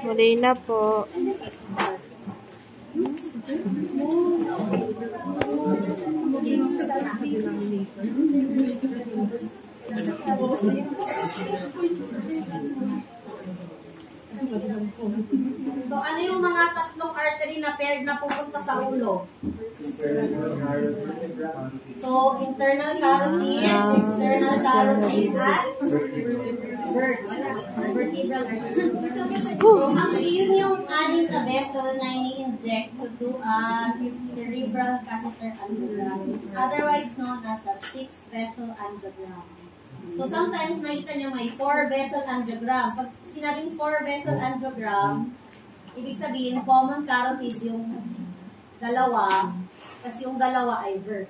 Muli na po. So, ano yung mga tatlong artery na paired na pupunta sa ulo? So, internal carotid, external carotid, at vertebral artery. So, actually, yun yung anim na vessel na ini-inject to a cerebral catheter angiogram, otherwise known as a 6-vessel angiogram. So, sometimes makita nyo may 4-vessel angiogram. Pag sinabing 4-vessel angiogram, ibig sabihin, common carotid yung dalawa, kasi yung dalawa ay vert.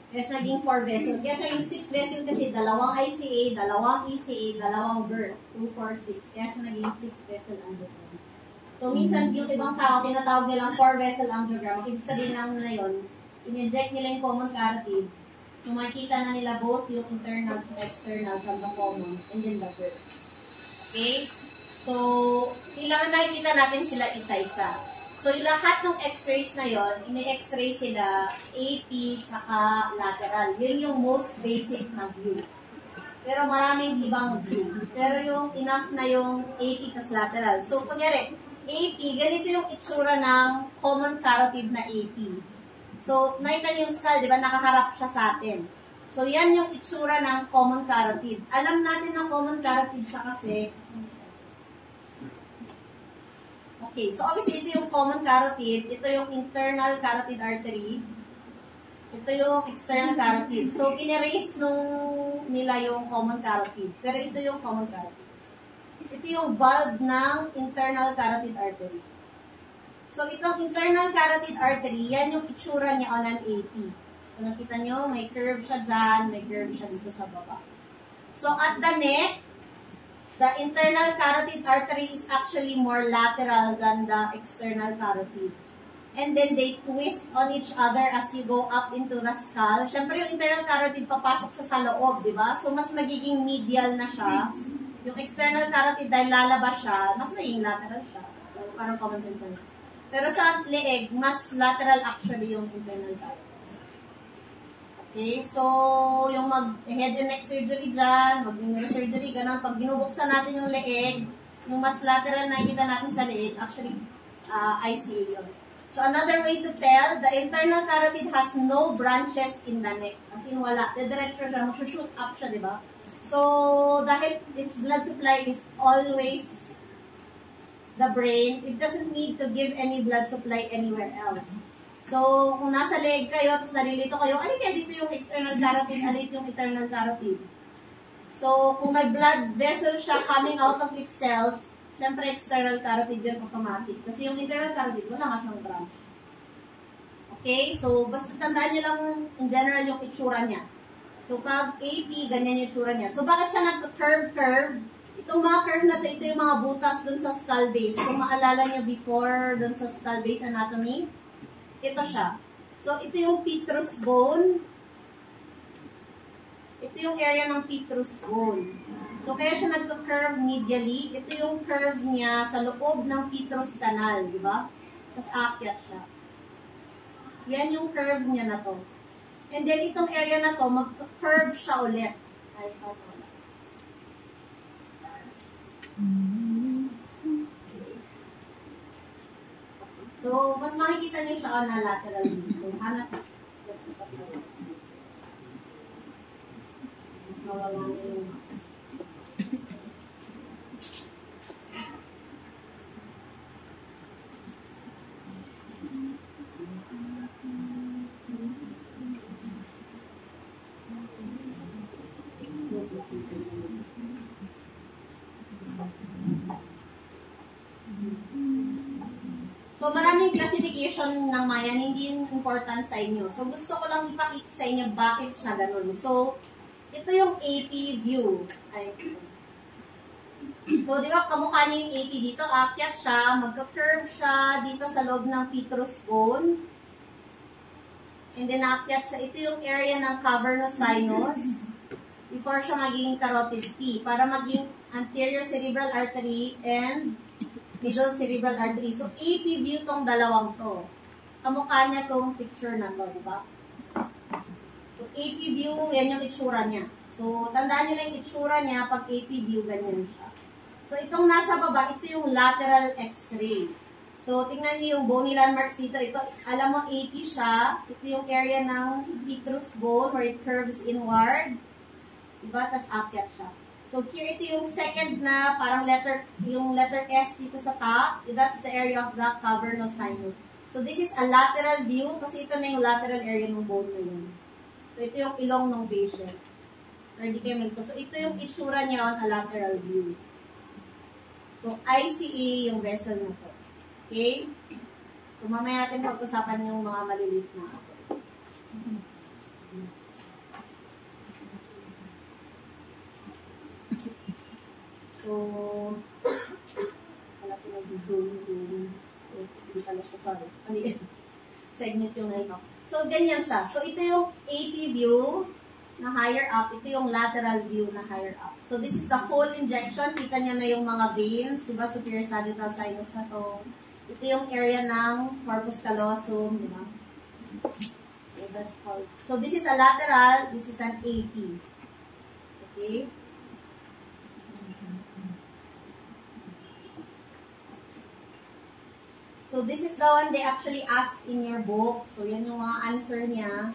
Kaya siya naging 4-vessel. Kaya siya yung 6-vessel kasi dalawang ICA, dalawang ECA, dalawang vert. 2, 4, 6. Kaya siya naging 6-vessel angiogram. So, minsan yung ibang tao, tinatawag nilang 4-vessel angiogram. Ibig sabihin lang na yun, in-inject nila yung common carotid. So, makikita na nila both yung internal at external from the common and then the vert. Okay? So, kailangan nakikita natin sila isa-isa. So, yung lahat ng x-rays na yon, ini-x-ray sila AP saka lateral. Yun yung most basic na view. Pero maraming ibang view. Pero yung enough na yung AP tas lateral. So, kunyari, AP, ganito yung itsura ng common carotid na AP. So, nakita niyo yung skull, di ba? Nakaharap siya sa atin. So, yan yung itsura ng common carotid. Alam natin ng common carotid siya kasi. Okay, so obviously, ito yung common carotid. Ito yung internal carotid artery. Ito yung external carotid. So, in-erase nila yung common carotid. Pero ito yung common carotid. Ito yung bulb ng internal carotid artery. So, itong internal carotid artery, yan yung itsura niya on an AP. So, nakita nyo, may curve siya dyan, may curve siya dito sa baba. So, at the neck, the internal carotid artery is actually more lateral than the external carotid. And then, they twist on each other as you go up into the skull. Siyempre, yung internal carotid, papasok siya sa loob, di ba? So, mas magiging medial na siya. Yung external carotid, dahil lalabas siya, mas magiging lateral siya. So, parang common sense na. Pero sa leeg, mas lateral actually yung internal carotid. Okay, so yung mag-head and neck surgery dyan, mag-neurosurgery, ganun. Pag binubuksan natin yung leeg, yung mas lateral na nakikita natin sa leeg, actually, ICA yun. So another way to tell, the internal carotid has no branches in the neck. As in, wala. Diretso siya, mag-shoot up siya, di ba? So, dahil its blood supply is always the brain, it doesn't need to give any blood supply anywhere else. So, kung nasa leg kayo, tapos nalilito kayo, ano kaya dito yung external carotid, alito yung internal carotid? So, kung may blood vessel siya coming out of itself, syempre external carotid yun automatic. Kasi yung internal carotid, wala nga siyang branch. Okay? So, basta tandaan nyo lang in general yung itsura niya. So, pag AP, ganyan yung itsura niya. So, bakit siya nagka-curve-curve? Itong mga curve na ito yung mga butas dun sa skull base. Kung maalala nyo before dun sa skull base anatomy, ito siya. So, ito yung petrous bone. Ito yung area ng petrous bone. So, kaya siya nagka-curve medially. Ito yung curve niya sa loob ng petrous canal, di ba? Tapos aakyat siya. Yan yung curve niya na to. And then, itong area na to, mag-curve siya ulit. Ay, wala. So, mas makikita niyo siya na lateral view. So, hanap. Mawala na yung mouse. So, maraming classification ng Mayan, hindi important sa inyo. So, gusto ko lang ipakita sa inyo bakit siya ganun. So, ito yung AP view. So, di ba, kamukha niya yung AP dito, aakyat siya, magka-curve siya dito sa loob ng petrous bone. And then, aakyat siya. Ito yung area ng cavernous sinus before siya magiging carotid T. Para maging anterior cerebral artery, and middle cerebral artery. So, AP view tong dalawang to. Kamukha niya tong picture na to, di ba? So, AP view, yan yung itsura niya. So, tandaan nyo lang yung itsura niya, pag AP view, ganyan siya. So, itong nasa baba, ito yung lateral x-ray. So, tingnan niyo yung bony landmarks dito. Ito, alam mo, AP siya. Ito yung area ng petrous bone where it curves inward. Diba? Tapos akyat siya. So, here, ito yung second na parang yung letter S dito sa top. That's the area of the cavernous sinus. So, this is a lateral view kasi ito na yung lateral area ng bone na yun. So, ito yung ilong ng patient. So, ito yung itsura niya on a lateral view. So, ICA yung vessel na to. Okay? So, mamaya natin pag-usapan yung mga maliliit na ako. So, wala ko nag-zoom. Hindi pala siya, sorry. Segment yung ito. So, ganyan siya. So, ito yung AP view na higher up. Ito yung lateral view na higher up. So, this is the whole injection. Kita niya na yung mga veins. Diba? Superior sagittal sinus na to. Ito yung area ng corpus callosum. Diba? So, that's called. So, this is a lateral. This is an AP. Okay? So, this is the one they actually asked in your book. So, yan yung mga answer niya.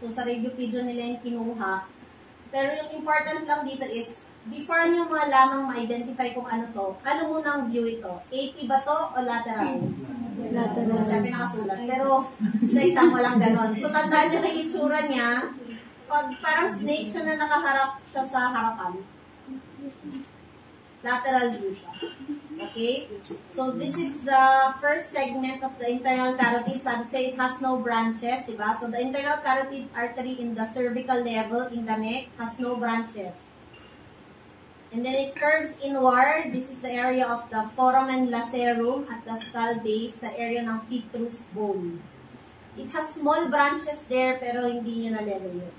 So, sa Radiopedia nila yung kinuha. Pero yung important lang dito is, before nyo mga lamang ma-identify kung ano to, ano munang view ito? AP ba to o lateral? Lateral. Siya pinakasulat. Pero, sa isang walang ganon. So, tandaan nyo na yung itsura niya. Pag parang snake siya na nakaharap siya sa harapan. Lateral view siya. Okay? So, this is the first segment of the internal carotid. Sabi say it has no branches, diba? So, the internal carotid artery in the cervical level in the neck has no branches. And then it curves inward. This is the area of the foramen lacerum at the skull base, sa area ng petrous bone. It has small branches there, pero hindi nyo na-level yun.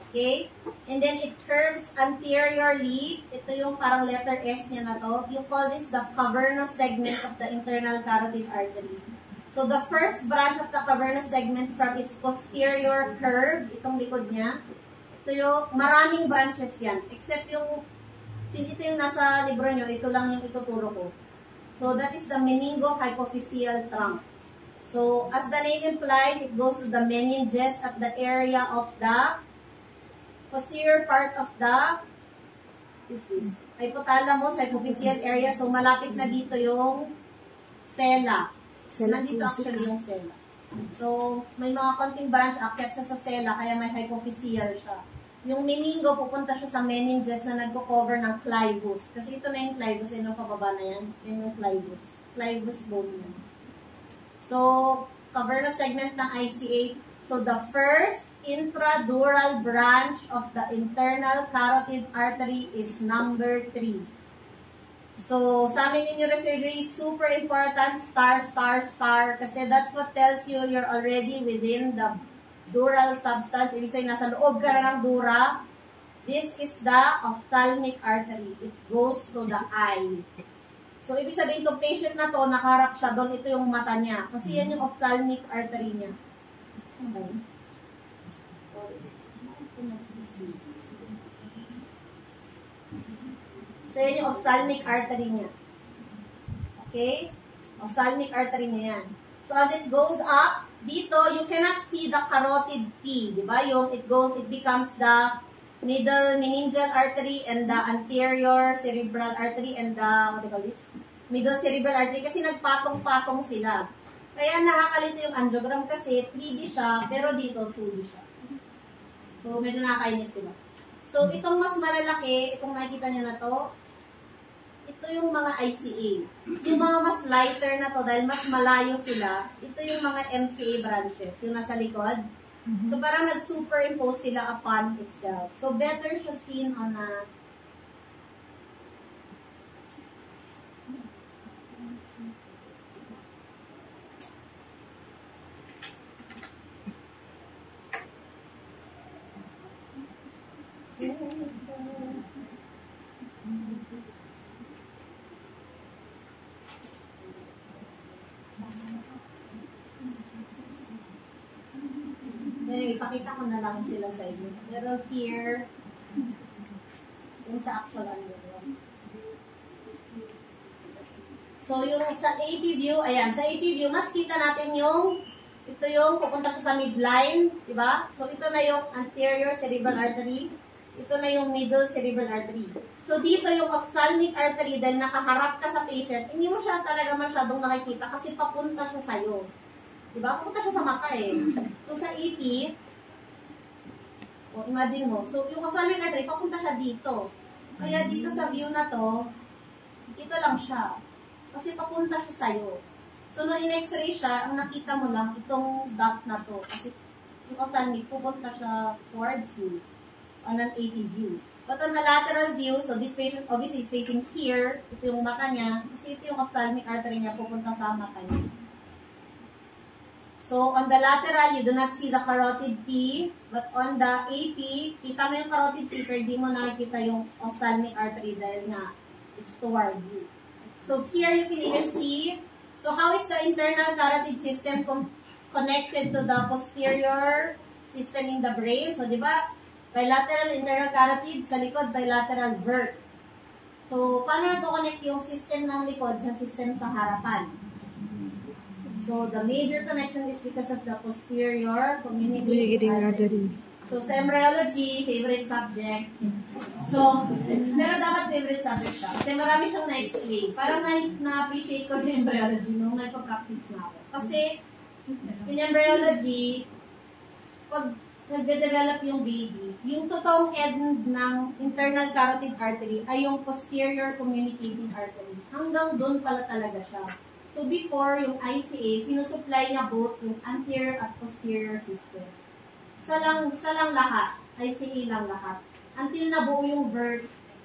Okay? And then it curves anteriorly. Ito yung parang letter S niya na to. You call this the cavernous segment of the internal carotid artery. So the first branch of the cavernous segment from its posterior curve, itong likod niya, ito yung maraming branches yan. Except yung, since ito yung nasa libro nyo, ito lang yung ituturo ko. So that is the meningohypophyseal trunk. So as the name implies, it goes to the meninges at the area of the posterior part of the hypothalamus, hypophyseal area. So, malapit na dito yung sela. Nandito actually yung sela. So, may mga konting branch, akyat siya sa sela, kaya may hypophyseal siya. Yung meningo, pupunta siya sa meninges na nagko-cover ng clivus. Kasi ito na yung clivus, yun yung pababa na yan. Yun yung clivus. Clivus bone yan. So, cavernous segment ng ICA. So, the first intradural branch of the internal carotid artery is number 3. So, sa amin in neurosurgery, super important, star, star, star, kasi that's what tells you you're already within the dural substance. Ibig sabihin, nasa loob ka na ng dura. This is the ophthalmic artery. It goes to the eye. So, ibig sabihin, itong patient na to, nakaharap siya doon, ito yung mata niya. Kasi yan yung ophthalmic artery niya. Okay. So, yan yung ophthalmic artery niya. Okay? Ophthalmic artery niya yan. So, as it goes up, dito, you cannot see the carotid T. Diba? Yung it becomes the middle meningeal artery and the anterior cerebral artery and the, what do you call this? Middle cerebral artery. Kasi nagpatong-patong sila. Kaya nakakalito yung angiogram kasi 3D siya, pero dito 2D siya. So, medyo nakakainis, diba? So, itong mas malalaki, itong nakikita nyo na to, ito yung mga ICA. Yung mga mas lighter na to, dahil mas malayo sila, ito yung mga MCA branches, yung nasa likod. So, parang nag-superimpose sila upon itself. So, better siya seen on a ipakita ko na lang sila sa inyo. Pero here, yung sa actual ano. So, yung sa AP view, ayan, sa AP view, mas kita natin yung, ito yung pupunta siya sa midline, di ba? So, ito na yung anterior cerebral artery. Ito na yung middle cerebral artery. So, dito yung ophthalmic artery, dahil nakaharap ka sa patient, hindi mo siya talaga masyadong nakikita kasi papunta siya sa'yo. Di ba? Papunta siya sa mata eh. So, sa AP, imagine mo, so, yung ophthalmic artery, papunta siya dito. Kaya dito sa view na to, ito lang siya. Kasi papunta siya sa'yo. So, nung in-x-ray siya, ang nakita mo lang, itong dot na to. Kasi yung ophthalmic, pupunta siya towards you on an AP view. But on the lateral view, so this patient obviously is facing here. Ito yung mata niya. Kasi ito yung ophthalmic artery niya, pupunta sa mata niya. So, on the lateral, you do not see the carotid P. But on the AP, kita mo yung carotid P, pero di mo nakikita yung ophthalmic artery dahil nga, it's toward you. So here you can even see, so how is the internal carotid system connected to the posterior system in the brain? So di ba, bilateral internal carotid, sa likod bilateral vert. So paano na-connect yung system ng likod sa system sa harapan? So the major connection is because of the posterior communicating artery. So sa embryology, favorite subject. So, pero dapat favorite subject siya. Kasi marami siyang na-explain. Parang na-appreciate ko yung embryology nung nagpa-practice na ako. Kasi, in embryology, pag nagde-develop yung baby, yung totoong end ng internal carotid artery ay yung posterior communicating artery. Hanggang doon pala talaga siya. So, before, yung ICA, sinusupply niya both yung anterior at posterior system. Sa lang lahat. ICA lang lahat. Until nabuo yung vert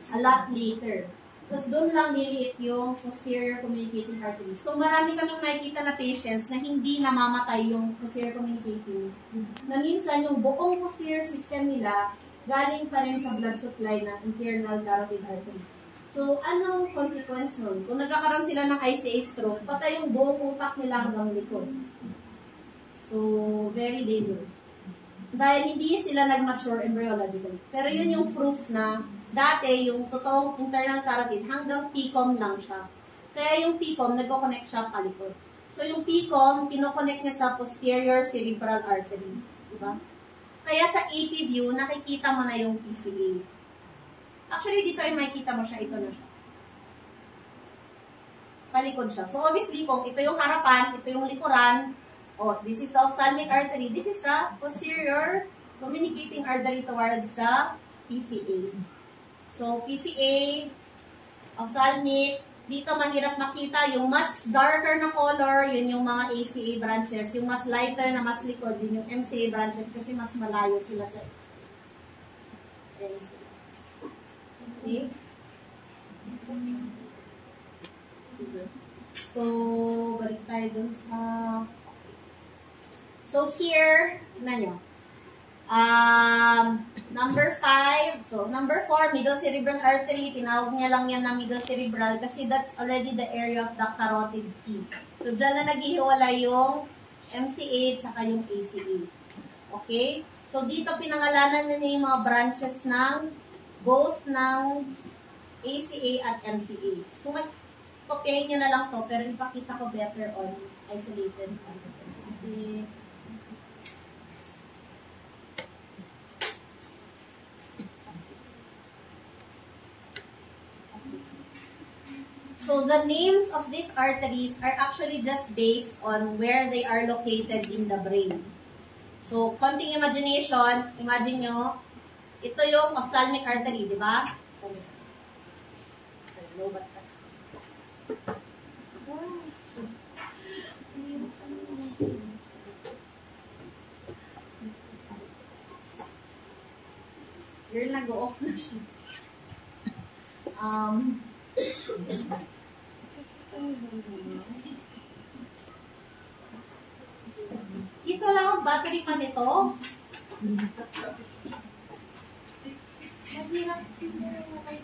a lot later. Tapos doon lang niliit yung posterior communicating artery. So marami kaming nakikita na patients na hindi namamatay yung posterior communicating. Na minsan yung buong posterior system nila galing pa rin sa blood supply ng internal carotid artery. So anong consequence nun? Kung nagkakaroon sila ng ICA stroke, patay yung buong utak nila hanggang likod. So very dangerous. Dahil hindi sila nag-mature embryologically. Pero yun yung proof na dati yung totoong internal carotid hanggang PCOM lang siya. Kaya yung PCOM, nagko-connect siya palikod. So yung PCOM, kinoconnect niya sa posterior cerebral artery. Diba? Kaya sa AP view, nakikita mo na yung PCA. Actually, dito ay makikita mo siya. Ito na siya. Palikod siya. So obviously, kung ito yung harapan, ito yung likuran, oh, this is the ophthalmic artery. This is the posterior communicating artery towards the PCA. So, PCA, ophthalmic, dito mahirap makita. Yung mas darker na color, yun yung mga ACA branches. Yung mas lighter na mas likod, yun yung MCA branches kasi mas malayo sila sa MCA. Okay? So, balik tayo dun sa... So, here, na nyo. Number 5. So, number 4, middle cerebral artery. Tinawag niya lang yan na middle cerebral kasi that's already the area of the carotid T. So, dyan na naghihiwalay yung MCH at yung ACA. Okay? So, dito pinangalanan na niya yung mga branches ng both ng ACA at MCA. So, kopyahin nyo na lang to pero ipakita ko better on isolated arteries. Kasi, so, the names of these arteries are actually just based on where they are located in the brain. So, konting imagination, imagine nyo, ito yung ophthalmic artery, di ba? Sorry. Lobat ka. Girl, nag-o-off na siya. Ito lang ang battery pa nito.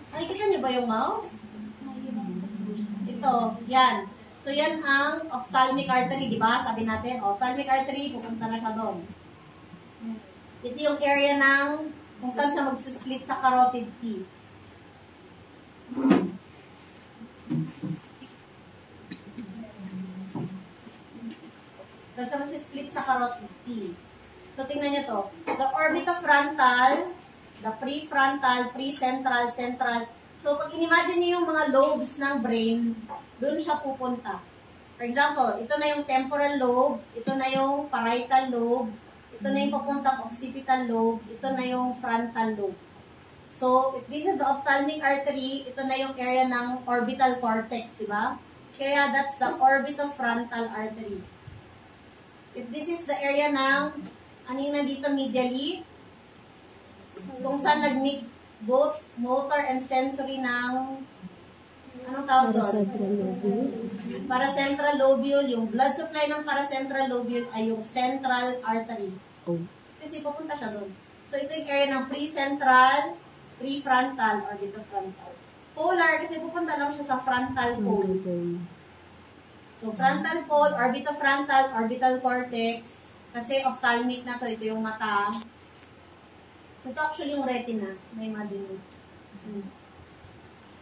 Ay, kita niyo ba yung mouse? Ito, yan. So, yan ang ophthalmic artery, di ba? Sabi natin, ophthalmic artery, pupunta na siya doon. Ito yung area ng kung saan siya mag-split sa carotid T. Saan siya mag-split sa carotid T. So, tingnan nyo to. The orbitofrontal, the prefrontal, precentral, central. So, pag inimagine niyo yung mga lobes ng brain, doon siya pupunta. For example, ito na yung temporal lobe, ito na yung parietal lobe, ito na yung papuntang occipital lobe, ito na yung frontal lobe. So, if this is the ophthalmic artery, ito na yung area ng orbital cortex, di ba? Kaya that's the orbitofrontal artery. If this is the area ng, ano yung nandito medially, kung saan nag-meet both motor and sensory ng, anong tawag doon? Paracentral lobule. Paracentral lobule. Yung blood supply ng paracentral lobule ay yung central artery. Oh. Kasi papunta siya doon. So, ito yung area ng precentral, prefrontal, orbitofrontal. Polar, kasi pupunta lang siya sa frontal pole. So, frontal pole, orbitofrontal, orbital cortex. Kasi ophthalmic na to. Ito yung mata. Ito actually yung retina. Na-imagine mo.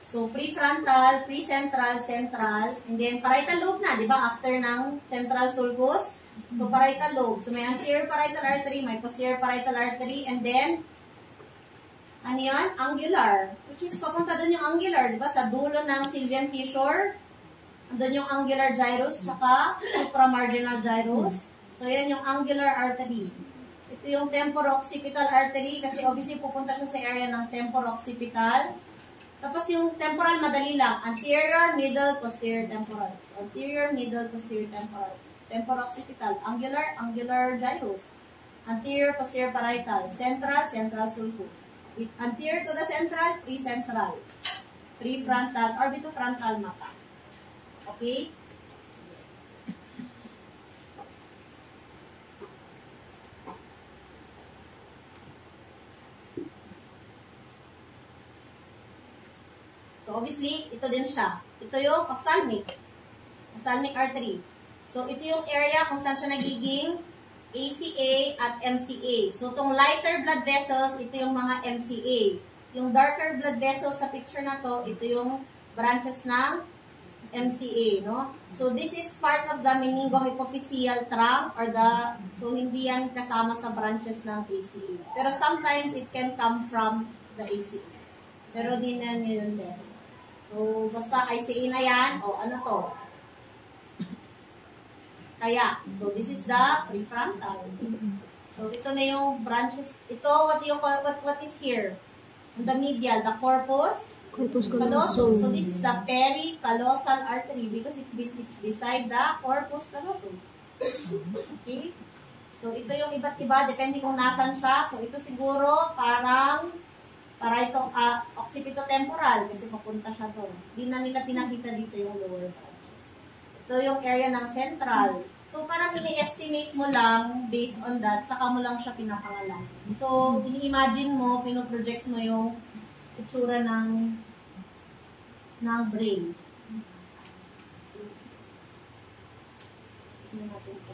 So, prefrontal, precentral, central, and then parietal lobe na, di ba? After ng central sulcus. So, parietal lobe. So, may anterior parietal artery, may posterior parietal artery, and then, ano yan? Angular. Which is, papunta dun yung angular, di ba? Sa dulo ng sylvian fissure, andun yung angular gyrus, tsaka supramarginal gyrus. So, yan yung angular artery. Ito yung temporoccipital artery, kasi obviously, pupunta siya sa area ng temporoccipital. Tapos yung temporal, madali lang. Anterior, middle, posterior, temporal. So, anterior, middle, posterior, temporal. Temporoccipital. Angular, angular gyrus. Anterior, posterior, parietal. Central, central sulcus. Anterior to the central, precentral. Prefrontal, orbitofrontal mata. Okay? So, obviously, ito din siya. Ito yung ophthalmic artery. So, ito yung area kung saan siya nagiging ACA at MCA. So, itong lighter blood vessels, ito yung mga MCA. Yung darker blood vessels sa picture na to, ito yung branches ng MCA, no? So, this is part of the meningohypophyseal trunk or so hindi yan kasama sa branches ng ACA. Pero sometimes it can come from the ACA. Pero di na yun din. So, basta ICA na yan, o ano to? Kaya, so this is the prefrontal. So, ito na yung branches. Ito, what is here? In the medial, the corpus callosum. So, this is the pericallosal artery because it's beside the corpus callosum. Okay? So, ito yung iba't iba, depende kung nasan siya. So, ito siguro para itong occipitotemporal kasi papunta siya doon. Hindi na nila pinakita dito yung lower branches. Ito yung area ng central. So, parang ini-estimate mo lang based on that, saka mo lang siya pinapangalan. So, ini-imagine mo, pinoproject mo yung itsura ng brain. Tingnan natin sa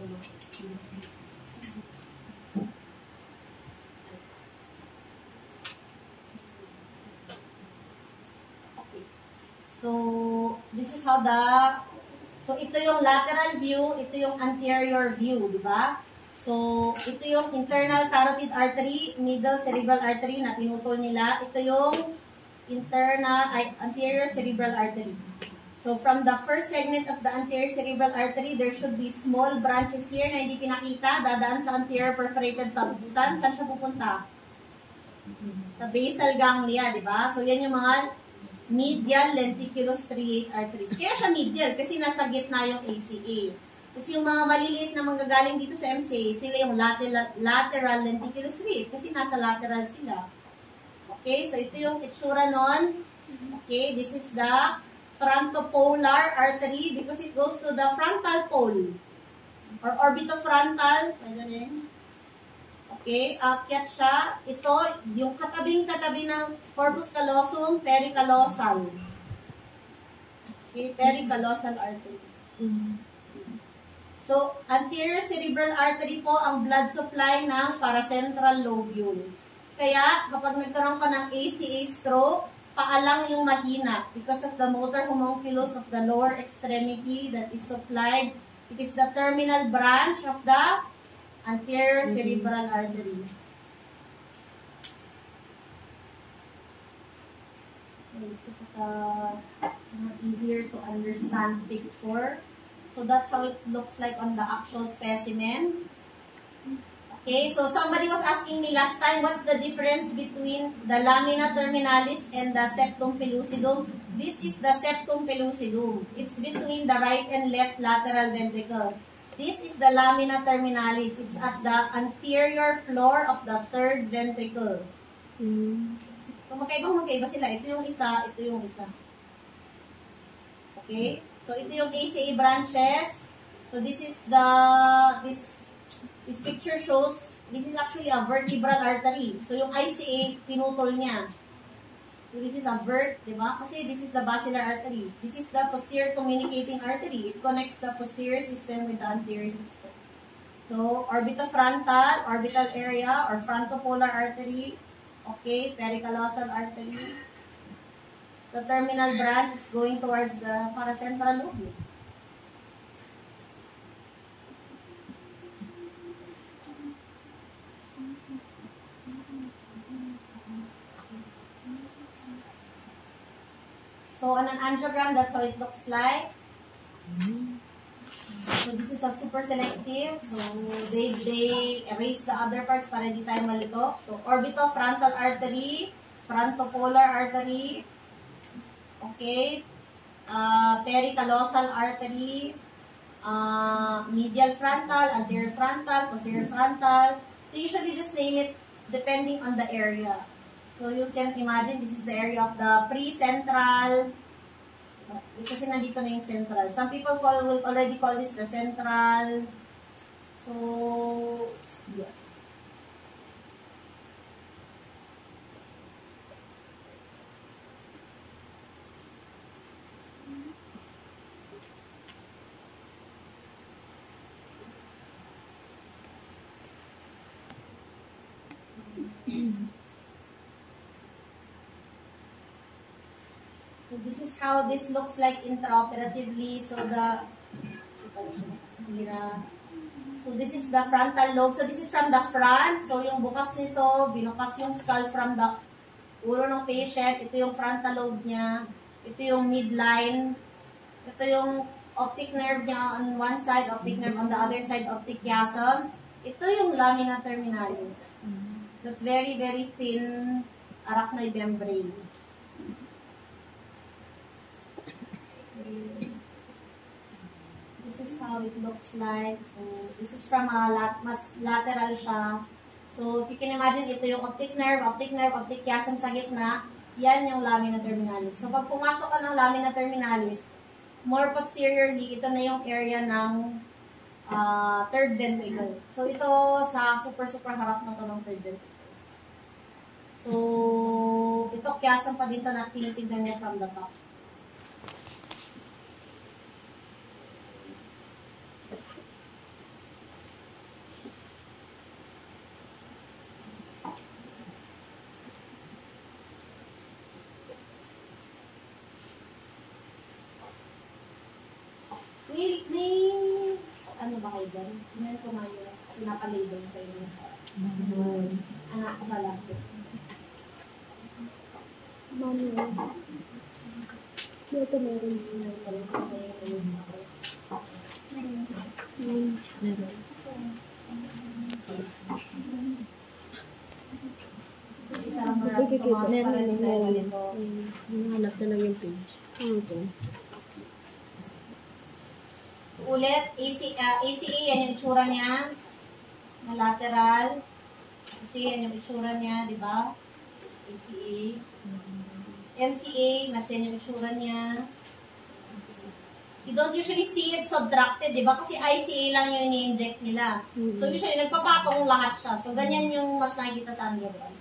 So, this is how so ito yung lateral view, ito yung anterior view, di ba? So, ito yung internal carotid artery, middle cerebral artery na pinutol nila. Ito yung anterior cerebral artery. So, from the first segment of the anterior cerebral artery, there should be small branches here na hindi pinakita, dadaan sa anterior perforated substance. Saan siya pupunta? Sa basal ganglia, di ba? So, yan yung mga medial lenticulostriate arteries. Kaya siya medial kasi nasa gitna yung ACA. Kasi yung mga maliliit na manggagaling dito sa MCA, sila yung lateral lenticulostriate kasi nasa lateral sila. Okay, so ito yung itsura nun. Okay, this is the frontopolar artery because it goes to the frontal pole or orbitofrontal. Okay, akyat siya. Ito, yung katabing-katabi ng corpus callosum, pericallosal. Okay, pericallosal artery. So, anterior cerebral artery po ang blood supply ng paracentral lobule. Kaya, kapag nagkaroon ka ng ACA stroke, paalang yung mahina because of the motor homunculus of the lower extremity that is supplied. It is the terminal branch of the anterior cerebral artery. This is easier to understand picture. So that's how it looks like on the actual specimen. Okay, so somebody was asking me last time, what's the difference between the lamina terminalis and the septum pellucidum? This is the septum pellucidum. It's between the right and left lateral ventricle. This is the lamina terminalis. It's at the anterior floor of the third ventricle. So magkaiba sila. Ito yung isa, ito yung isa. Okay? So ito yung ACA branches. So this is the, this picture shows, this is actually a vertebral artery. So yung ICA, pinutol niya. So this is a vert, di ba? Kasi this is the basilar artery. This is the posterior communicating artery. It connects the posterior system with the anterior system. So orbitofrontal, orbital area, or frontopolar artery. Okay, pericallosal artery. The terminal branch is going towards the paracentral lobule. So on an angiogram, that's how it looks like. So this is a super selective. So they erase the other parts para di tayo malito. So orbitofrontal artery, frontopolar artery, okay, pericallosal artery, medial frontal, anterior frontal, posterior frontal. They usually just name it depending on the area. So you can imagine this is the area of the pre-central. Kasi nandito na yung central. Some people will already call this the central. So, yeah. So this is how this looks like intraoperatively. So this is the frontal lobe. So this is from the front. So yung bukas nito, binukas yung skull from the ulo ng patient. Ito yung frontal lobe niya. Ito yung midline. Ito yung optic nerve niya on one side, optic nerve on the other side, optic chiasm. Ito yung lamina terminalis. That's very, very thin arachnoid membrane. This is how it looks like. So, this is from mas lateral siya. So, if you can imagine, ito yung optic nerve, optic chiasm sa gitna. Yan yung lamina terminalis. So, pag pumasok ka ng lamina terminalis, more posteriorly, ito na yung area ng third ventricle. So, ito sa super harap na to ng third ventricle. So, ito chiasm pa dito na tinitignan niya from the top. Ano ba kayo dyan? Ngayon ko na yung pinapalabel sa inyo sa anak ko sa laptop. Manual. Ito meron. Meron. So, isang mga tumawag para din tayo malito. Hanap na lang yung page. Ito. Ulit, ACA, yan yung itsura niya, na lateral. Kasi yan yung itsura niya, di ba? ACA. MCA, mas yan yung itsura niya. You don't usually see it subtracted, di ba? Kasi ICA lang yung ini-inject nila. So usually, nagpapatong lahat siya. So ganyan yung mas nakikita sa angiogram.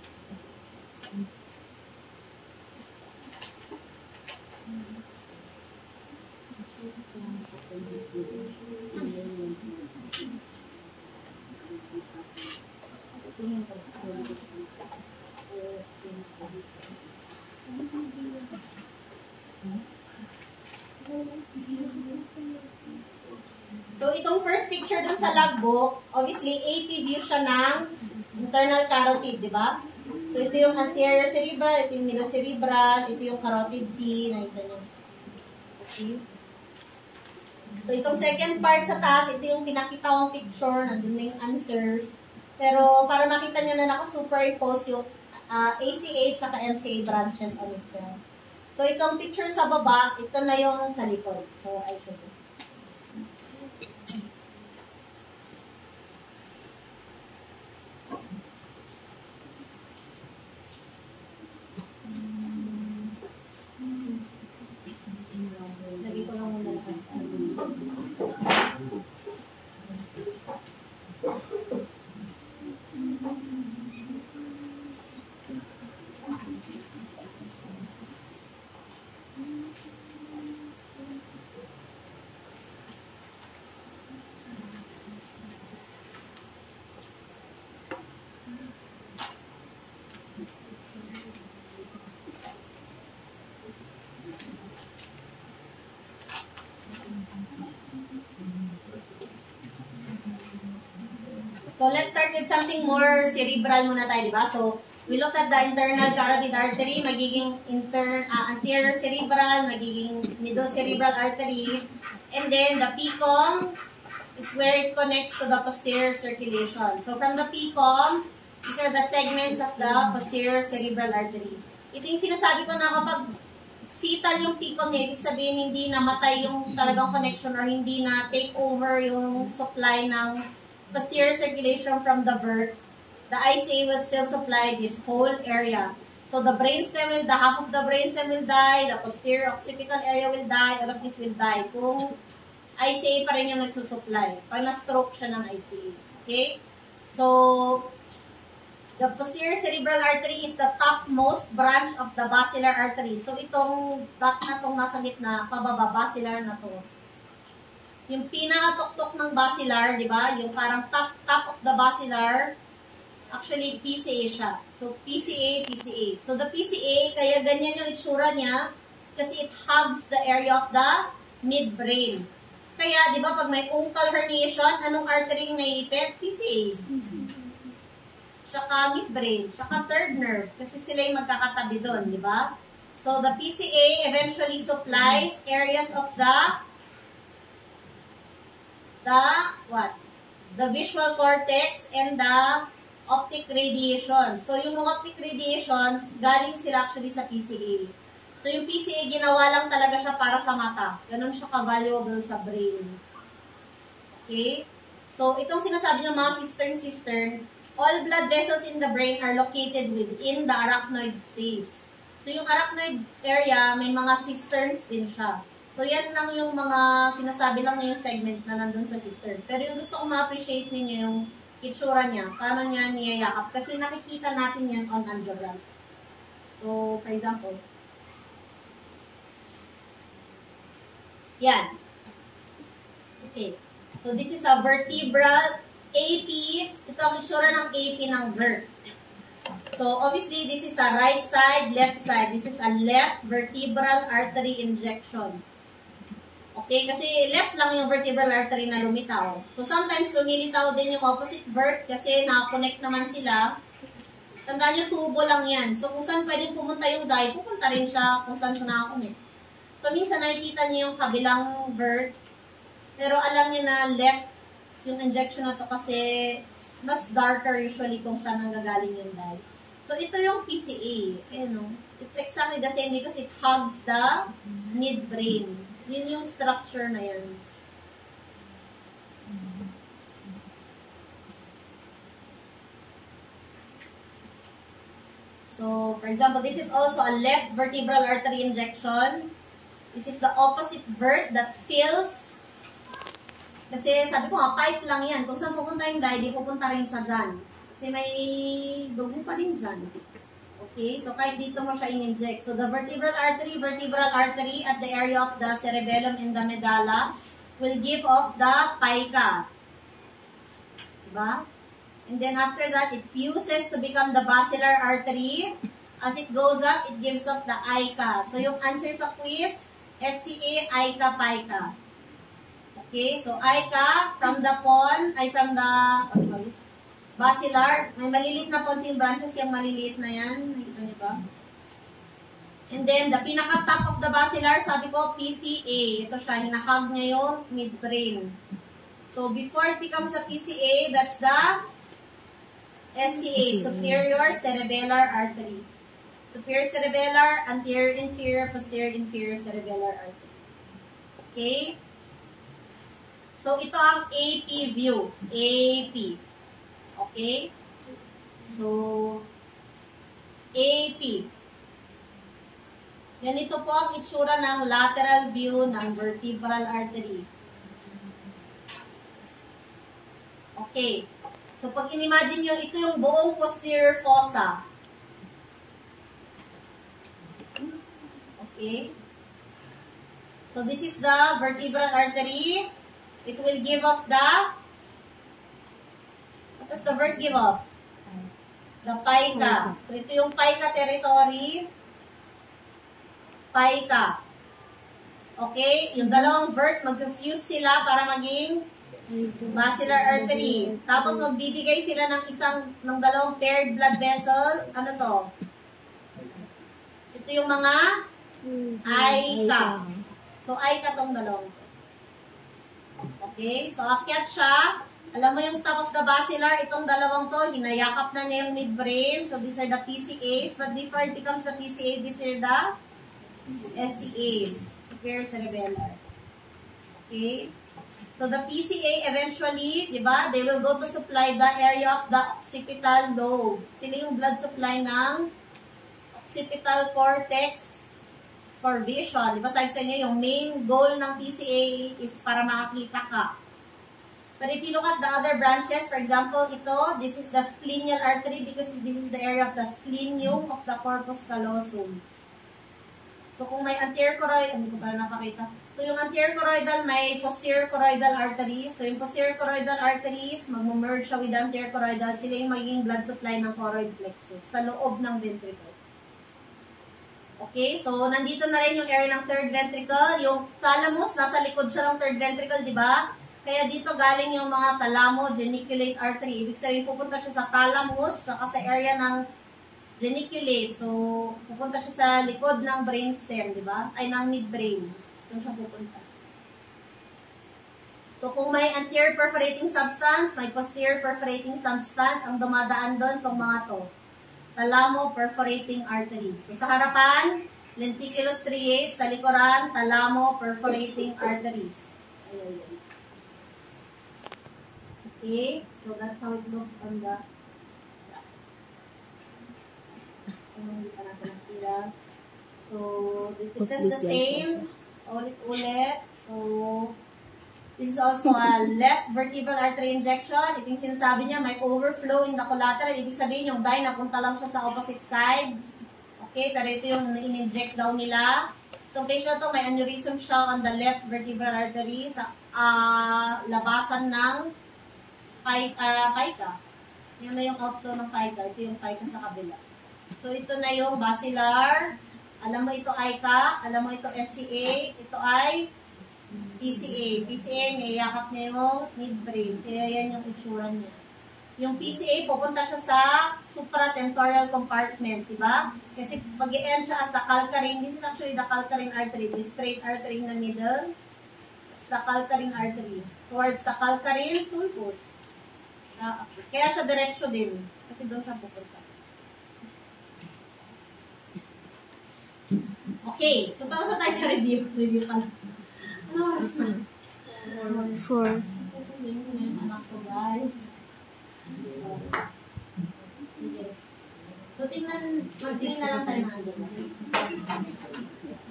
So, itong first picture dun sa logbook, obviously, AP view siya ng internal carotid, di ba? So, ito yung anterior cerebral, ito yung middle cerebral, ito yung carotid T, nakita nyo. Okay. So, itong second part sa taas, ito yung pinakita kong picture, nandun na yung answers. Pero, para makita nyo na naka-superimpose yung ACH at MCA branches on itself. So, itong picture sa baba, ito na yung sa likod. So, I show you. Lagi ko lang muna lahat. So, let's start with something more cerebral muna tayo, di ba? So, we looked at the internal carotid artery, magiging anterior cerebral, magiging middle cerebral artery, and then the PCOM is where it connects to the posterior circulation. So, from the PCOM, these are the segments of the posterior cerebral artery. Ito yung sinasabi ko na kapag fetal yung PCOM niya, ibig sabihin hindi namatay yung talagang connection or hindi na take over yung supply ng posterior circulation from the vert, the ICA will still supply this whole area. So the brainstem will, the half of the brainstem will die, the posterior occipital area will die, all of this will die. Kung ICA pa rin yung nagsusupply. Pag na-stroke siya ng ICA. Okay? So, the posterior cerebral artery is the topmost branch of the basilar artery. So itong dot na itong nasa gitna, pababa, basilar na to. Yung pinakatuktok ng basilar, di ba? Yung parang top of the basilar, actually PCA siya. So PCA. So the PCA, kaya ganyan yung itsura niya kasi it hugs the area of the midbrain. Kaya, di ba, pag may uncal herniation, anong artery yung naiipit? PCA. Tsaka midbrain, tsaka third nerve, kasi sila yung magkakatabi doon, di ba? So the PCA eventually supplies areas of the visual cortex and the optic radiation. So, yung optic radiations, galing sila actually sa PCA. So, yung PCA, ginawa lang talaga siya para sa mata. Ganun siya ka-valuable sa brain. Okay? So, itong sinasabi niyo mga cistern, all blood vessels in the brain are located within the arachnoid space. So, yung arachnoid area, may mga cisterns din siya. So, yan lang yung mga sinasabi lang niya yung segment na nandun sa cistern. Pero yung gusto ko ma-appreciate ninyo yung itsura niya, paano niya niyayakap. Kasi nakikita natin yan on angiograms. So, for example, yan. Okay. So, this is a vertebral AP. Ito ang itsura ng AP ng vert. So, obviously, this is a right side, left side. This is a left vertebral artery injection. Okay, kasi left lang yung vertebral artery na lumitaw. So, sometimes lumilitaw din yung opposite vert kasi nakakonect naman sila. Tandaan nyo, tubo lang yan. So, kung saan pwedeng pumunta yung dye, pupunta rin siya kung saan siya nakakonect. So, minsan nakikita nyo yung kabilang vert. Pero alam nyo na left yung injection na to kasi mas darker usually kung saan nanggagaling yung dye. So, ito yung PCA. It's exactly the same because it hugs the midbrain. Yun yung structure na yan. So, for example, this is also a left vertebral artery injection. This is the opposite vert that fills. Kasi sabi ko nga, pipe lang yan. Kung saan pupunta yung dye, di pupunta rin siya dyan. Kasi may dugo pa rin dyan. Okay, so kahit dito mo siya in-inject. So the vertebral artery at the area of the cerebellum and the medulla will give off the pica. Diba? And then after that, it fuses to become the basilar artery. As it goes up, it gives off the ica. So yung answer sa quiz, SCA, ICA, PICA. Okay, so ICA, from the pon, ay from the, what do you call this? Basilar. May maliliit na konting branches, yung maliliit na yan. Nakita niyo ba? And then, the pinaka-top of the basilar, sabi ko, PCA. Ito siya, hinahag niya yung midbrain. So, before it becomes a PCA, that's the SCA, superior cerebellar artery. Superior cerebellar, anterior inferior, posterior inferior cerebellar artery. Okay? So, ito ang AP view. AP. Okay? So, AP. Ganito po ang itsura ng lateral view ng vertebral artery. Okay. So, pag in-imagine nyo, ito yung buong posterior fossa. Okay. So, this is the vertebral artery. It will give off the, what does the vert give off? The pica. So, ito yung pica territory. Pica. Okay? Yung dalawang vert, mag-fuse sila para maging basilar artery. Tapos, magbibigay sila ng dalawang paired blood vessel. Ano to? Ito yung mga ICA. So, ICA tong dalawang to. Okay? So, akyat siya. Alam mo yung top of the basilar, itong dalawang to, hinayakap na niya yung midbrain. So, these are the PCAs. But before it becomes the PCA, these are the SCAs. Superior cerebellar. Okay? So, the PCA eventually, di ba, they will go to supply the area of the occipital lobe. Sila yung blood supply ng occipital cortex for vision. Di ba, sabi sa inyo, yung main goal ng PCA is para makakita ka. But if you look at the other branches, for example, ito, this is the splenial artery because this is the area of the splenium of the corpus callosum. So, kung may anterior choroidal, hindi ko pala napakita. So, yung anterior choroidal, may posterior choroidal arteries. So, yung posterior choroidal arteries, mag-merge siya with the anterior choroidal. Sila yung magiging blood supply ng choroid plexus sa loob ng ventricle. Okay? So, nandito na rin yung area ng third ventricle. Yung thalamus, nasa likod siya ng third ventricle, di ba? Kaya dito galing yung mga thalamo-geniculate artery. Ibig sabihin, pupunta siya sa thalamus, tsaka sa area ng geniculate. So, pupunta siya sa likod ng brainstem, di ba? Ay, ng midbrain. Doon siya pupunta. So, kung may anterior perforating substance, may posterior perforating substance, ang dumadaan doon, itong mga to. Thalamo perforating arteries. So, sa harapan, lenticulus striate. Sa likuran, thalamo perforating arteries. Ayan. Okay? So, that's how it looks on the hindi pa natin nakita. So, this is the same. Ulit-ulit. So, this is also a left vertebral artery injection. Ito yung sinasabi niya, may overflow in the collateral. Ibig sabihin, yung dye napunta lang siya sa opposite side. Okay, pero ito yung in-inject daw nila. So, case na to, may aneurysm siya on the left vertebral artery sa labasan ng pica. Yan na yung outflow ng pica. Ito yung pica sa kabila. So, ito na yung basilar. Alam mo ito ICA. Alam mo ito SCA. Ito ay PCA. PCA, niyayakap niya yung midbrain. Kaya yan yung itsura niya. Yung PCA, pupunta siya sa supratentorial compartment. Diba? Kasi pag i-end siya as the calcarine, this is actually the calcarine artery. The straight artery in the middle. It's the calcarine artery. Towards the calcarine sulcus. Kaya siya diretsyo din. Kasi doon siya pupunta. Okay, so tapos na tayo sa review. Review ka lang. Ano oras na? 4. Anak ko, guys. So, magtingin na lang tayo ng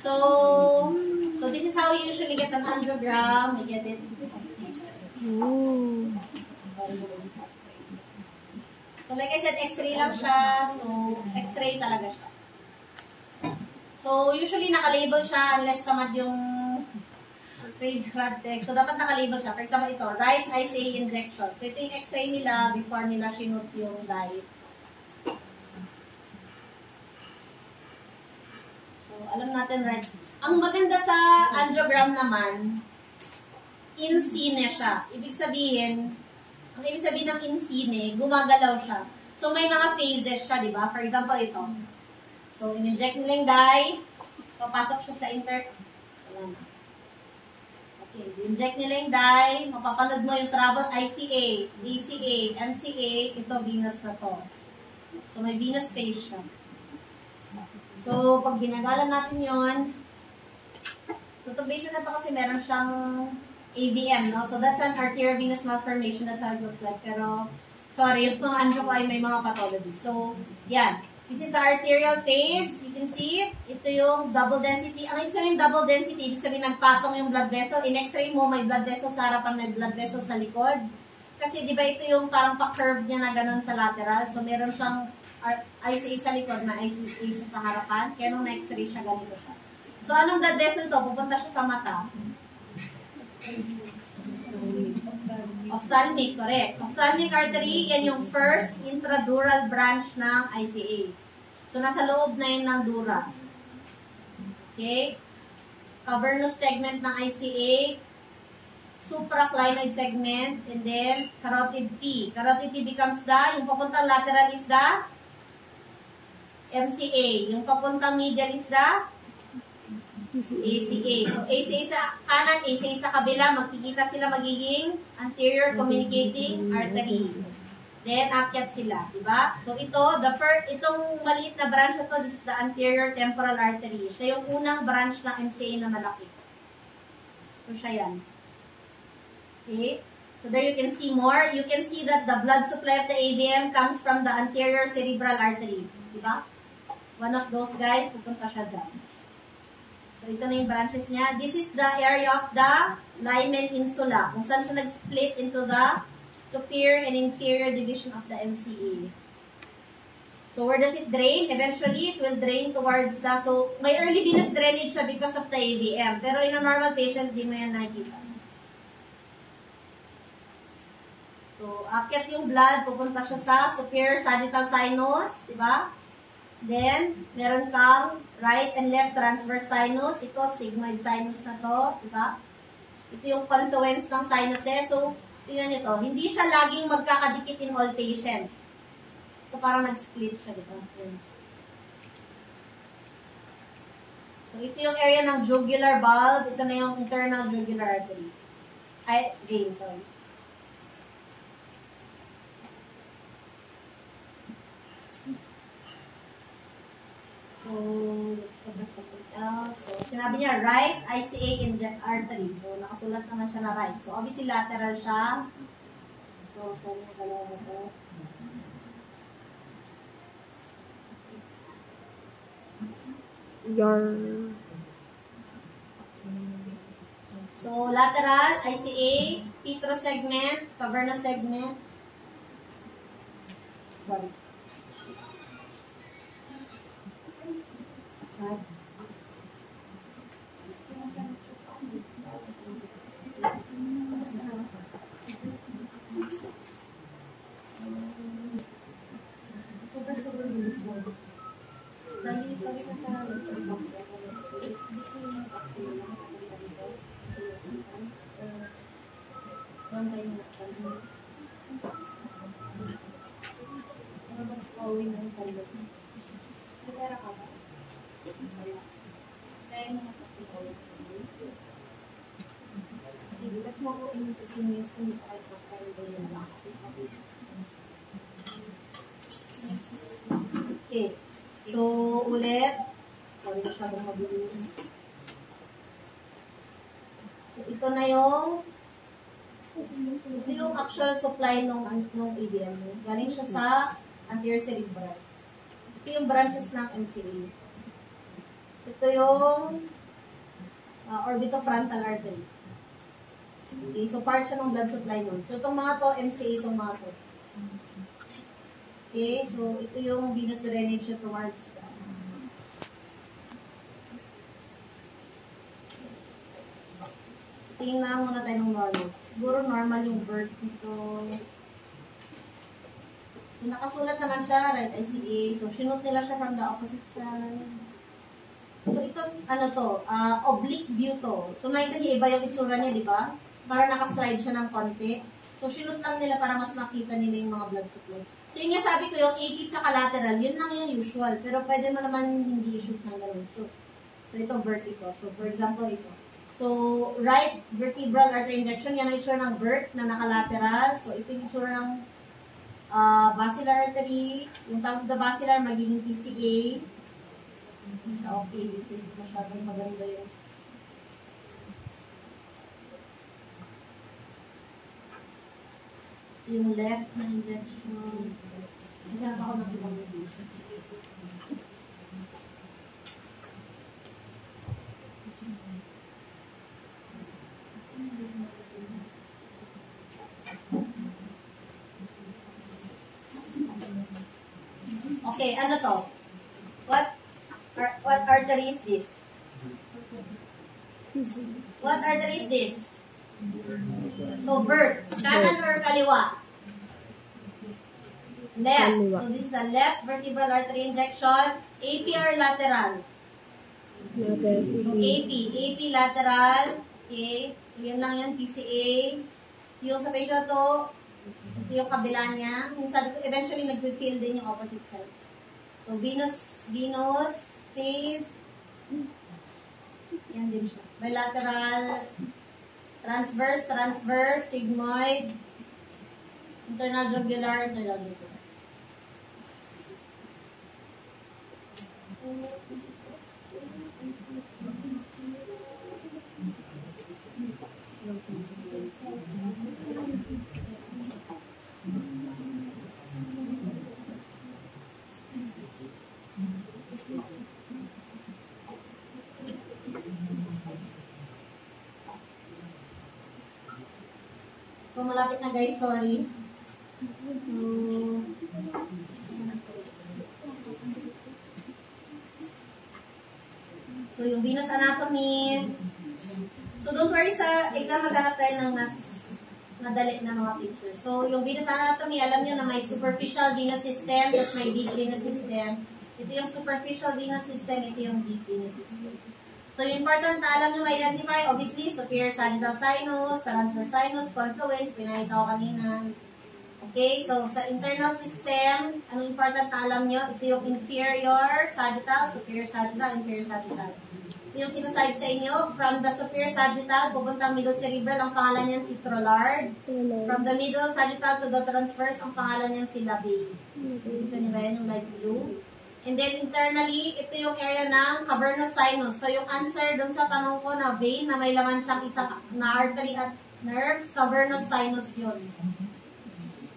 So this is how you usually get an angiogram. You get it? Ooh. So, like I said, x-ray lang siya. So, x-ray talaga siya. So, usually naka-label siya unless tamad yung rad text. So, dapat naka-label siya. For example, ito, right ICA injection. So, ito yung x-ray nila before nila sinut yung dye. So, alam natin right Ang maganda sa angiogram naman, in sine siya. Ibig sabihin ng in sine, gumagalaw siya. So, may mga phases siya, di ba? For example, ito. So, in-inject nila yung dye, papasok siya sa wala na. Okay, in-inject nila yung dye, mapapanood mo yung travel ICA, DCA, MCA, ito, venous na to. So, may venous phase siya. So, pag binagalan natin yon, so, itong patient na to kasi meron siyang AVM, no? So, that's an arteriovenous malformation. That's how it looks like. Pero, sorry, yung mga angio ko ay may mga pathology. So, yan. This is the arterial phase. You can see, ito yung double density. Ang ibig sabihin double density, ibig sabihin nagpatong yung blood vessel. In x-ray mo, may blood vessel sa harapan, may blood vessel sa likod. Kasi, di ba, ito yung parang pa-curve niya na ganun sa lateral. So, meron siyang ICA sa likod, may ICA siya sa harapan. Kaya nung na-x-ray siya, ganito siya. So, anong blood vessel to? Pupunta siya sa mata. Ophthalmic, correct. Ophthalmic artery, yan yung first intradural branch ng ICA. So, nasa loob na yun ng dura. Okay? Cavernous segment ng ICA, supraclinoid segment, and then carotid T. Carotid T becomes yung papuntang lateral is the MCA. Yung papuntang medial is the ACA. So, ACA sa kanan, ACA sa kabila, magkikita sila magiging anterior communicating artery. Then, akyat sila, diba? So, itong maliit na branch na to, this is the anterior temporal artery. Siya yung unang branch ng MCA na malaki. So, siya yan. Okay? So, there you can see more. You can see that the blood supply of the AVM comes from the anterior cerebral artery. Diba? One of those guys, pupunta siya dyan. So, ito na yung branches niya. This is the area of the Lyman insula, kung saan siya nag-split into the superior and inferior division of the MCA. So, where does it drain? Eventually, it will drain towards so, may early venous drainage siya because of the AVM. Pero in a normal patient, di mo yan nakikita. So, akyat yung blood, pupunta siya sa superior sagittal sinus, di ba? Then, meron kang right and left transverse sinus. Ito, sigmoid sinus na to, diba? Ito yung confluence ng sinuses. So, tingnan nyo to. Hindi siya laging magkakadikit in all patients. Ito parang nag-split siya dito. So, ito yung area ng jugular valve. Ito na yung internal jugular artery. Sorry. So, let's go back something else. So, sinabi niya, right ICA in the artery. So, nakasulat naman siya na right. So, obviously, lateral siya. So, sorry na dalawa mo to. So, lateral, ICA, Petro segment, cavernous segment. Sorry. Sobrang bilis lang. Dahil sabi ka sa one time na pauwi na sa loob. Pera ka ba? Kaya mo na kasi pauwi sa loob. Sige, let's mo ko in 15 minutes kung hindi pa kayo pasal yung last week. Okay. So, ulit. Sorry, masyadong mabilis. So, ito na yung actual supply ng AVM. Galing siya sa anterior cerebral. Ito yung branches ng MCA. Ito yung orbitofrontal artery. Okay, so part siya ng blood supply nun. So, itong mga to, MCA itong mga to. Okay, so ito yung venous drainage towards so, tingnan muna tayo ng normal. Siguro normal yung birth nito. So, nakasulat naman siya, right ICA. So, sinute nila siya from the opposite side. So, ito, ano to, oblique view to. So, nakita niyo, iba yung itsura niya, di ba? Para nakaslide siya ng konti. So, sinut lang nila para mas makita nila yung mga blood supply. So, yun nga sabi ko, yung AP tsaka lateral, yun lang yung usual. Pero pwede mo naman hindi i-shoot ng ganun. So, ito vertical. So, for example, ito. So, right vertebral artery injection, yan ang itsura ng vert na nakalateral. So, ito yung itsura ng basilar artery. Yung top of the basilar, magiging PCA. So, okay, dito masyadong maganda yun. Yung left na injection. Kasi ako nakibang yung okay, ano to? What artery is this? What artery is this? So, vert. Kanan or kaliwa? Left. Kaliwa. So, this is a left vertebral artery injection. AP or lateral? So, AP lateral. Okay. So, yun lang yun, PCA. Yung sa patient to, ito yung kabila niya. Yung sabi ko, eventually nag-refill din yung opposite side. So, venous, phase. Yan din siya. Bilateral, transverse, sigmoid, internal jugular. So, malapit na guys, sorry. So, yung venous anatomy. So, don't worry sa exam, maghanap tayo ng mas madali na mga pictures. So, yung venous anatomy, alam nyo na may superficial venous system, tapos may deep venous system. Ito yung superficial venous system, ito yung deep venous system. So, yung important na alam nyo ma-identify, obviously, superior sagittal sinus, transverse sinus, confluence, pinahita ko kanina. Okay, so sa internal system, anong important na alam nyo? Ito yung inferior sagittal, superior sagittal, inferior sagittal. Ito yung sinasabi sa inyo, from the superior sagittal, pupuntang middle cerebral, ang pangalan niyan si Trollard. From the middle sagittal to the transverse, ang pangalan niyan si Labey. Ito niyo ba yan, yung light blue? And then internally, ito yung area ng cavernous sinus. So yung answer dun sa tanong ko na vein na may laman siyang isang na artery at nerves, cavernous sinus yun.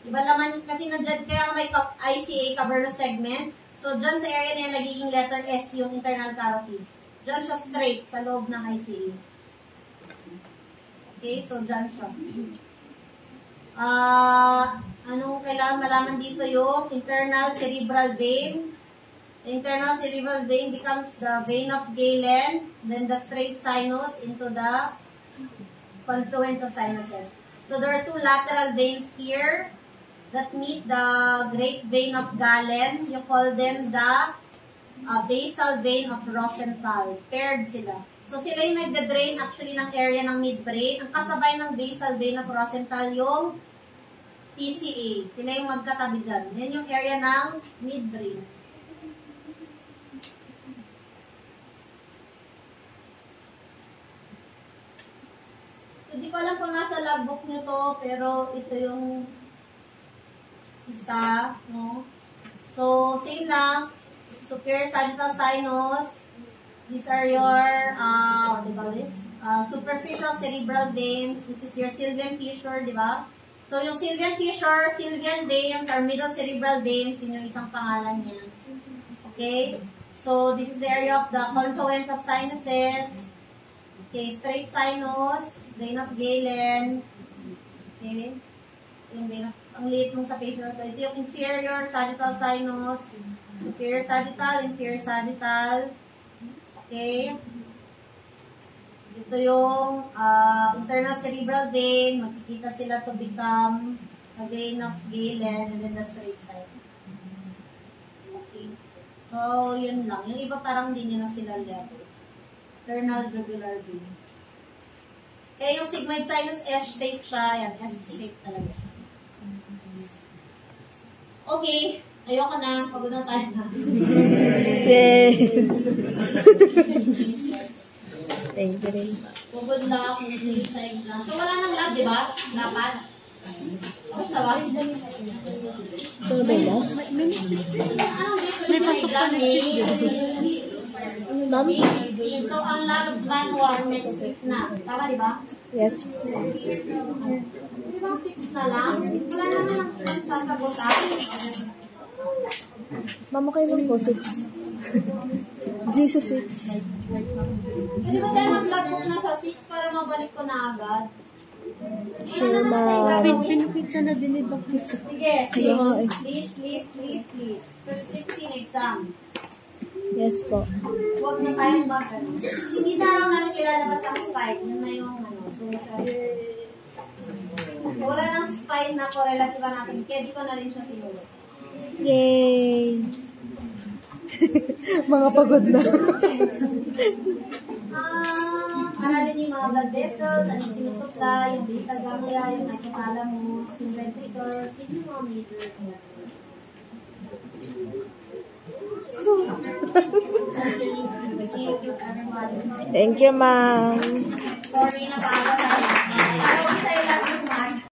Iba laman, kasi nandiyan kaya may ICA, cavernous segment. So dyan sa area niya nagiging letter S yung internal carotid. Dyan siya straight sa loob ng ICA. Okay, so dyan siya. Anong kailangan malaman dito yung internal cerebral vein. The internal cerebral vein becomes the vein of Galen, then the straight sinus into the confluence of sinuses. So there are two lateral veins here that meet the great vein of Galen. You call them the basal vein of Rosenthal. Paired sila. So sila yung nagda-drain actually ng area ng midbrain. Ang kasabay ng basal vein of Rosenthal yung PCA. Sila yung magkatabi dyan. Yan yung area ng midbrain. Hindi ko alam kung nasa logbook nyo to, pero ito yung isa, no? So, same lang. Superior sagittal sinus. These are your, what do you call this? Superficial cerebral veins. This is your Sylvian fissure, di ba? So, yung Sylvian fissure, Sylvian veins, or middle cerebral veins, yun yung isang pangalan niya. Okay? So, this is the area of the confluence of sinuses. Okay, straight sinus, vein of Galen. Okay. Yung vein of, ang liit mong sa patient ito. Ito yung inferior sagittal sinus, superior sagittal, inferior sagittal. Okay. Ito yung internal cerebral vein. Makikita sila to become the vein of Galen and then the straight sinus. Okay. So, yun lang. Yung iba parang hindi nila sila level. Internal jugular vein. Kaya yung sigmoid sinus S-shape siya. Yan, S-shape talaga. Okay. Ayoko na. Pagod na tayo na. Yes. Thank you rin. Pagod lang. Please sa exam. So, wala nang lab, di ba? Dapat. Tapos na ba? Ito na ba yung last? May pasok pa next week. Ma'am? So, ang lab manual next week na. Tama, di ba? Yes. Di ba 6 na lang? Wala naman ang sasagutan. Ma'am, okay lang po, 6. Jesus 6. Pwede ba tayo mag-logbook na sa 6 para mabalik ko na agad? Sure, ma'am. Pinupita na din ito. Sige, please. First 16 exam. Yes po. Huwag na tayong hindi na lang namin kilalabas ang spine. Yun na yung So, wala nang spine na korelatiba natin. Kaya di ko na rin siya sinulot. Yay! Mga pagod na. Aralin yung mga blood vessels, ano yung sinusupla, yung basal ganglia, yung hypothalamus, yung ventricles, yun yung mga major. Thank you, everybody. Thank you, ma'am. Sorry na pagod.